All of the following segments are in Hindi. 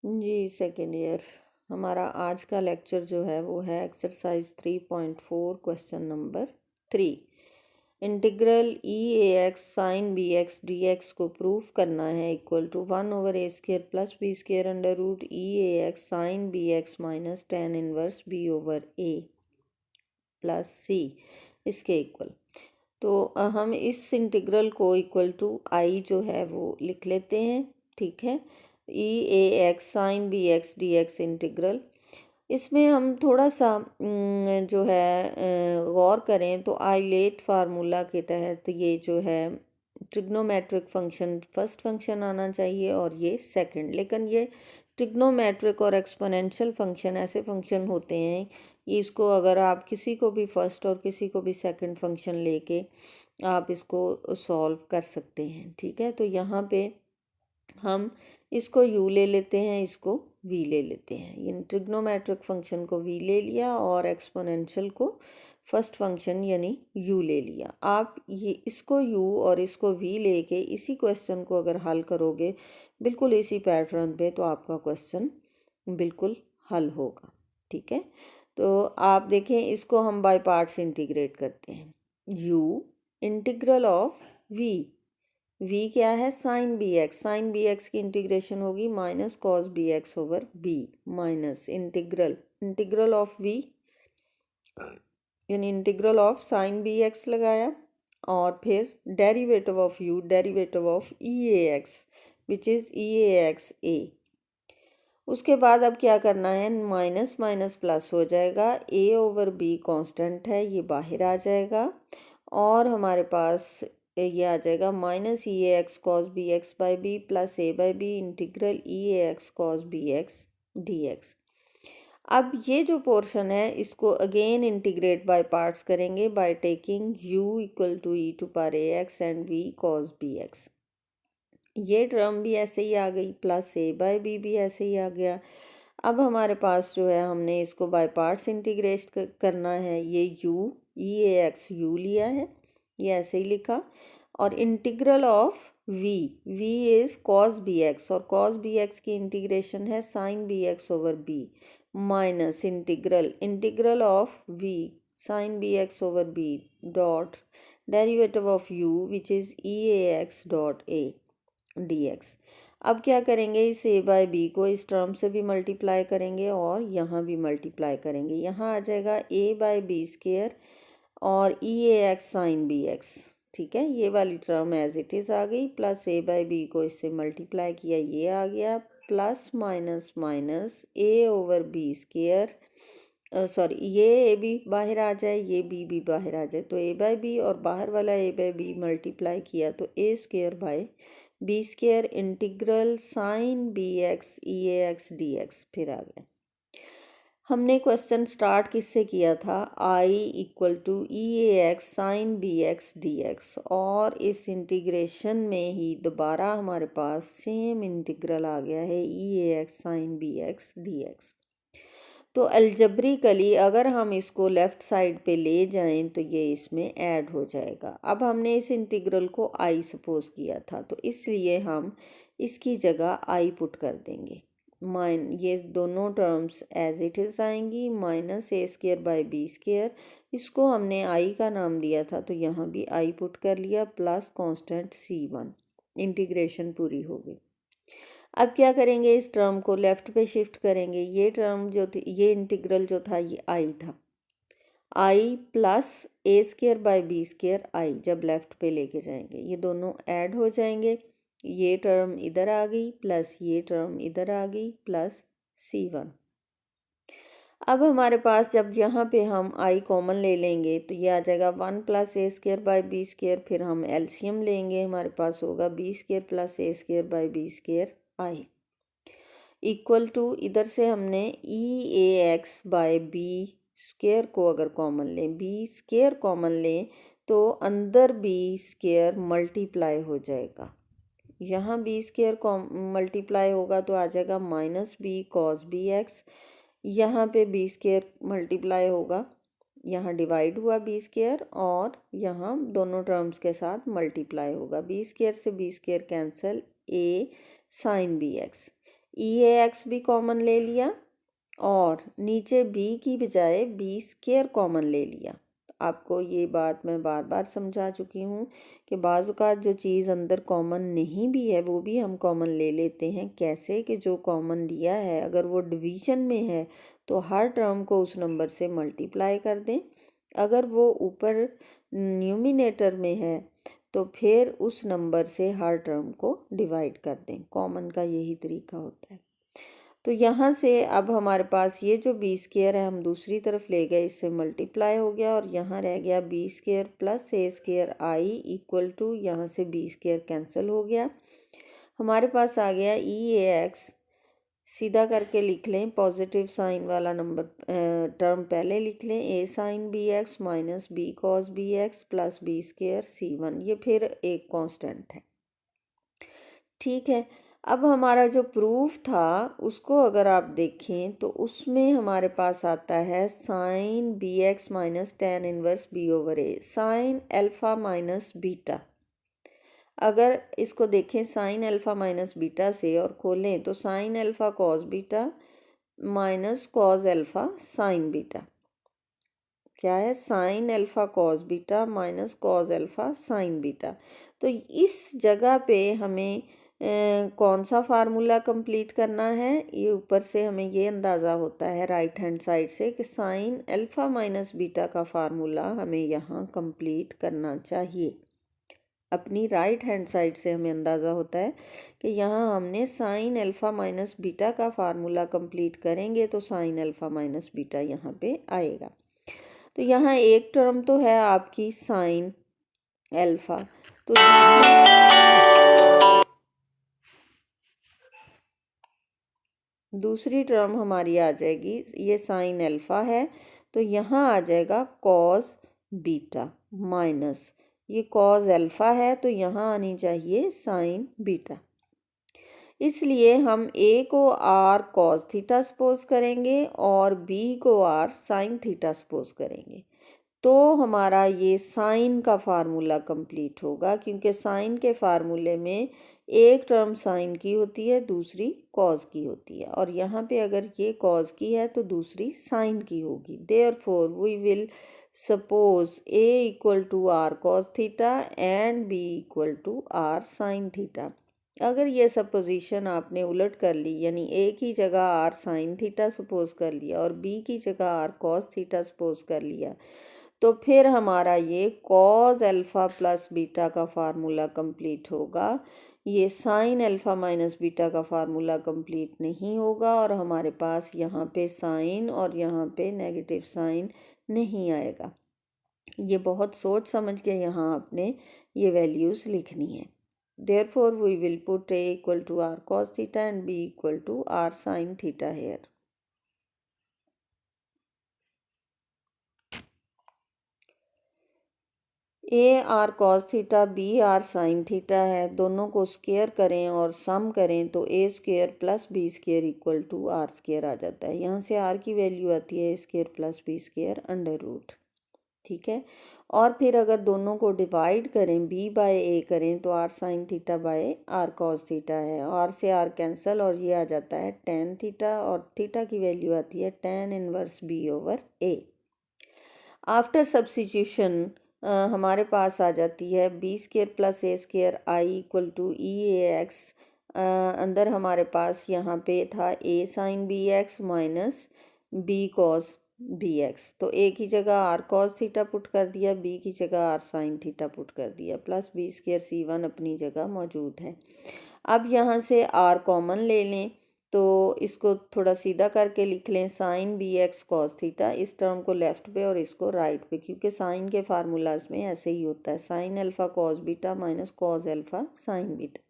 जी सेकेंड ईयर। हमारा आज का लेक्चर जो है वो है exercise 3.4 question number 3। Integral e a x sine b x d x को प्रूफ करना है equal to 1/a² plus b square under root e a x sine b x minus tan inverse b over a plus c इसके इक्वल। तो हम इस इंटीग्रल को इक्वल टू आई जो है वो लिख लेते हैं। ठीक है, e a x sine b x d x integral. इसमें हम थोड़ा सा जो है गौर करें तो आइलेट फार्मूला के तहत ये जो है ट्रिग्नोमेट्रिक फंक्शन फर्स्ट फंक्शन आना चाहिए और ये सेकंड। लेकिन ये ट्रिग्नोमेट्रिक और एक्सपोनेंशियल फंक्शन ऐसे फंक्शन होते हैं, इसको अगर आप किसी को भी फर्स्ट और किसी को भी सेकंड फंक्शन लेके आप इसको सॉल्व कर सकते हैं। ठीक है, तो यहाँ पे हम इसको u ले लेते हैं, इसको v ले लेते हैं। इन ट्रिग्नोमेट्रिक फंक्शन को v ले लिया और एक्सपोनेंशियल को फर्स्ट फंक्शन यानी u ले लिया। आप ये इसको u और इसको v लेके इसी क्वेश्चन को अगर हल करोगे बिल्कुल इसी पैटर्न पे, तो आपका क्वेश्चन बिल्कुल हल होगा। ठीक है, तो आप देखें इसको हम बाय पार्ट्स इंटीग्रेट करते हैं। u integral of v, v क्या है sine b x, sine b x की इंटीग्रेशन होगी minus cos b x over b minus integral of v यानी integral of sine b x लगाया और फिर derivative of u derivative of e a x which is e a x a. उसके बाद अब क्या करना है, माइनस माइनस प्लस हो जाएगा, a ओवर b कांस्टेंट है ये बाहर आ जाएगा और हमारे पास ये आ जाएगा minus e a x cos b x by b plus a by b integral e a x cos b x d x. अब ये जो पोर्शन है इसको अगेन इंटीग्रेट बाय पार्ट्स करेंगे by taking u equal to e to power a x and v cos b x. ये टर्म भी ऐसे ही आ गई प्लस ए बाई बी भी ऐसे ही आ गया। अब हमारे पास जो है हमने इसको बाय पार्ट्स इंटीग्रेट करना है। ये u e a x u लिया है, ये ऐसे ही लिखा और integral of v, v is cos b x और कॉस बी एक्स की इंटीग्रेशन है sine b x over b minus integral of v sine b x over b dot derivative of u which is e a x dot a dx। अब क्या करेंगे, इस a बाई बी को इस टर्म से भी मल्टीप्लाई करेंगे और यहाँ भी मल्टीप्लाई करेंगे। यहाँ आ जाएगा a बाई बी स्केयर और ई a x sine b x. ठीक है, ये वाली टर्म एज इट इज़ आ गई प्लस a बाई बी को इससे मल्टीप्लाई किया, ये आ गया plus minus minus a over b square sorry ये ए बी बाहर आ जाए, ये बी भी बाहर आ जाए, तो a बाई बी और बाहर वाला a बाई बी मल्टीप्लाई किया तो a square by b square integral sine b x e a x d x फिर आ गया। हमने क्वेश्चन स्टार्ट किससे किया था, I equal to e a x sine b x d x और इस इंटीग्रेशन में ही दोबारा हमारे पास सेम इंटीग्रल आ गया है e a x sine b x d x. तो अलजब्रिकली अगर हम इसको लेफ़्ट साइड पे ले जाएं तो ये इसमें ऐड हो जाएगा। अब हमने इस इंटीग्रल को आई सपोज किया था तो इसलिए हम इसकी जगह आई पुट कर देंगे। ये दोनों टर्म्स एज इट इज़ आएंगी minus a square by b square, इसको हमने आई का नाम दिया था तो यहाँ भी आई पुट कर लिया प्लस कांस्टेंट c1, इंटीग्रेशन पूरी हो गई। अब क्या करेंगे, इस टर्म को लेफ़्ट पे शिफ्ट करेंगे। ये टर्म जो थी, ये इंटीग्रल जो था ये आई था, I plus a square by b square I जब लेफ़्ट पे लेके जाएंगे ये दोनों ऐड हो जाएंगे। ये टर्म इधर आ गई प्लस ये टर्म इधर आ गई प्लस c1। अब हमारे पास जब यहाँ पे हम आई कॉमन ले लेंगे तो ये आ जाएगा 1 plus a square by b square, फिर हम एलसीएम लेंगे, हमारे पास होगा b square plus a square by b square I equal to इधर से हमने e a x by b square को अगर कॉमन लें, बी स्केयर कॉमन लें तो अंदर बी स्केयर मल्टीप्लाई हो जाएगा। यहाँ बी स्केयर मल्टीप्लाई होगा तो आ जाएगा minus b cos b x, यहाँ पे बी स्केयर मल्टीप्लाई होगा, यहाँ डिवाइड हुआ बी स्केयर और यहाँ दोनों टर्म्स के साथ मल्टीप्लाई होगा। बी स्केयर से B square cancel, A sine b x e a x भी कॉमन ले लिया और नीचे बी की बजाय बी स्क्वायर कॉमन ले लिया। आपको ये बात मैं बार बार समझा चुकी हूँ कि बाज़ औक़ात जो चीज़ अंदर कॉमन नहीं भी है वो भी हम कॉमन ले लेते हैं। कैसे कि जो कॉमन लिया है अगर वो डिवीज़न में है तो हर टर्म को उस नंबर से मल्टीप्लाई कर दें, अगर वो ऊपर न्यूमिनेटर में है तो फिर उस नंबर से हर टर्म को डिवाइड कर दें। कॉमन का यही तरीका होता है। तो यहाँ से अब हमारे पास ये जो बी स्क्वायर है हम दूसरी तरफ ले गए, इससे मल्टीप्लाई हो गया और यहाँ रह गया b square plus a square I equal to, यहाँ से बी स्क्वायर कैंसिल हो गया। हमारे पास आ गया ई ए एक्स। सीधा करके लिख लें, पॉजिटिव साइन वाला नंबर टर्म पहले लिख लें, a sine b x minus b cos b x plus b square c one. ये फिर एक कांस्टेंट है। ठीक है, अब हमारा जो प्रूफ था उसको अगर आप देखें तो उसमें हमारे पास आता है sine b x minus tan inverse b over a, sine alpha minus beta. अगर इसको देखें साइन अल्फ़ा माइनस बीटा से और खोलें तो sign alpha cos beta minus cos alpha sine beta. क्या है? Sine alpha cos beta minus cos alpha sine beta. तो इस जगह पे हमें कौन सा फार्मूला कंप्लीट करना है? ये ऊपर से हमें ये अंदाज़ा होता है राइट हैंड साइड से कि साइन अल्फ़ा माइनस बीटा का फार्मूला हमें यहाँ कंप्लीट करना चाहिए। अपनी राइट हैंड साइड से हमें अंदाज़ा होता है कि यहाँ हमने साइन अल्फ़ा माइनस बीटा का फार्मूला कंप्लीट करेंगे तो साइन अल्फ़ा माइनस बीटा यहाँ पे आएगा। तो यहाँ एक टर्म तो है आपकी साइन अल्फ़ा, तो दूसरी टर्म हमारी आ जाएगी, ये साइन अल्फ़ा है तो यहाँ आ जाएगा कॉस बीटा माइनस, ये कॉस अल्फ़ा है तो यहाँ आनी चाहिए साइन बीटा। इसलिए हम ए को आर कॉस थीटा सपोज करेंगे और बी को आर साइन थीटा सपोज करेंगे, तो हमारा ये साइन का फार्मूला कंप्लीट होगा, क्योंकि साइन के फार्मूले में एक टर्म साइन की होती है दूसरी कॉस की होती है, और यहाँ पे अगर ये कॉस की है तो दूसरी साइन की होगी। Therefore we will suppose a equal to r cos theta and b equal to r sine theta. अगर ये सपोजिशन आपने उलट कर ली, यानी ए की जगह आर साइन थीटा सपोज कर लिया और बी की जगह आर कॉस थीटा सपोज कर लिया, तो फिर हमारा ये कॉस अल्फ़ा प्लस बीटा का फार्मूला कंप्लीट होगा। ये साइन अल्फ़ा माइनस बीटा का फार्मूला कंप्लीट नहीं होगा और हमारे पास यहाँ पे साइन और यहाँ पे नेगेटिव साइन नहीं आएगा। ये बहुत सोच समझ के यहाँ आपने ये वैल्यूज़ लिखनी है। Therefore, we will put a equal to r cos theta and b equal to r sin theta here. A r cos theta b r sine theta है, दोनों को स्क्वायर करें और सम करें तो a square plus b square equal to r square आ जाता है। यहाँ से आर की वैल्यू आती है a square plus b square under root. ठीक है, और फिर अगर दोनों को डिवाइड करें बी बाय ए करें तो r sine theta by r cos theta है, आर से आर कैंसल और ये आ जाता है टेन थीटा और थीटा की वैल्यू आती है tan inverse b over a. After substitution हमारे पास आ जाती है b square plus a square I equal to e a x. अंदर हमारे पास यहाँ पे था a sine b x minus b cos b x, तो ए की जगह आर कॉस थीटा पुट कर दिया, बी की जगह आर साइन थीटा पुट कर दिया, plus b square c one अपनी जगह मौजूद है। अब यहाँ से आर कॉमन ले लें तो इसको थोड़ा सीधा करके लिख लें, sine b x cos theta, इस टर्म को लेफ्ट पे और इसको राइट पे, क्योंकि साइन के फार्मूलाज में ऐसे ही होता है, sine alpha cos beta minus cos alpha sine beta.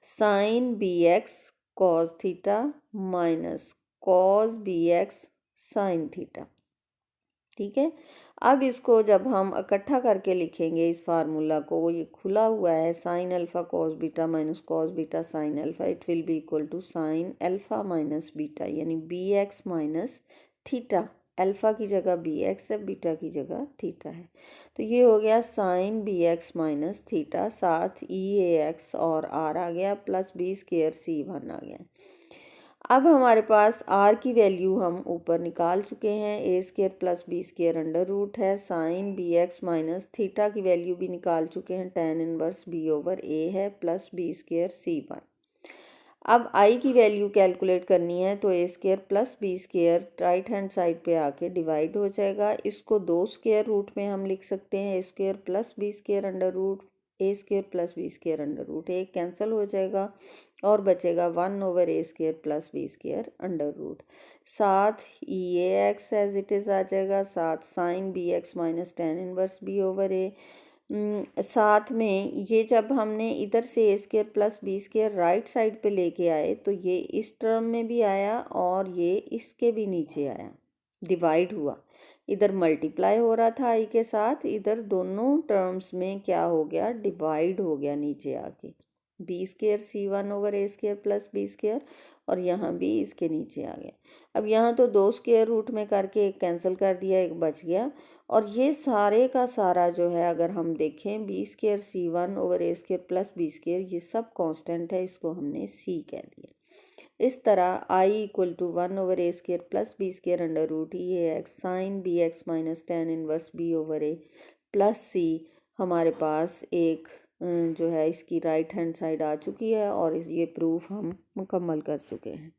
Sine b x cos theta minus cos b x sine theta. ठीक है, अब इसको जब हम इकट्ठा करके लिखेंगे इस फार्मूला को, ये खुला हुआ है sine alpha cos beta minus cos beta sine alpha, it will be equal to sine alpha minus beta, यानी b x minus theta. Alpha की जगह बी एक्स है, बीटा की जगह थीटा है, तो ये हो गया sine b x minus theta, साथ ई ए एक्स और आर आ गया, plus b square c one आ गया। अब हमारे पास आर की वैल्यू हम ऊपर निकाल चुके हैं, a square plus b square under root है, sine b x minus theta की वैल्यू भी निकाल चुके हैं, tan inverse b over a है plus b square c one. अब आई की वैल्यू कैलकुलेट करनी है तो a square plus b square right hand side पे आके डिवाइड हो जाएगा। इसको दो स्क्र रूट में हम लिख सकते हैं, a square plus b square under root a square plus b square under root, एक कैंसिल हो जाएगा और बचेगा 1 over a square plus b square under root. साथ e a x as it is आ जाएगा, साथ sine b x minus tan inverse b over a. साथ में ये जब हमने इधर से a square plus b square right side पे लेके आए तो ये इस टर्म में भी आया और ये इसके भी नीचे आया, डिवाइड हुआ। इधर मल्टीप्लाई हो रहा था आई के साथ, इधर दोनों टर्म्स में क्या हो गया, डिवाइड हो गया नीचे आके, B square c one over a square plus b square, और यहाँ भी इसके नीचे आ गया। अब यहाँ तो दो स्क्वायर रूट में करके एक कैंसिल कर दिया, एक बच गया। और ये सारे का सारा जो है अगर हम देखें, B square c one over a square plus b square, ये सब कांस्टेंट है, इसको हमने सी कह दिया। इस तरह I equal to 1 over a square plus b square under root e a x sine b x minus tan inverse b over a plus c हमारे पास एक जो है इसकी राइट हैंड साइड आ चुकी है और ये प्रूफ हम मुकम्मल कर चुके हैं।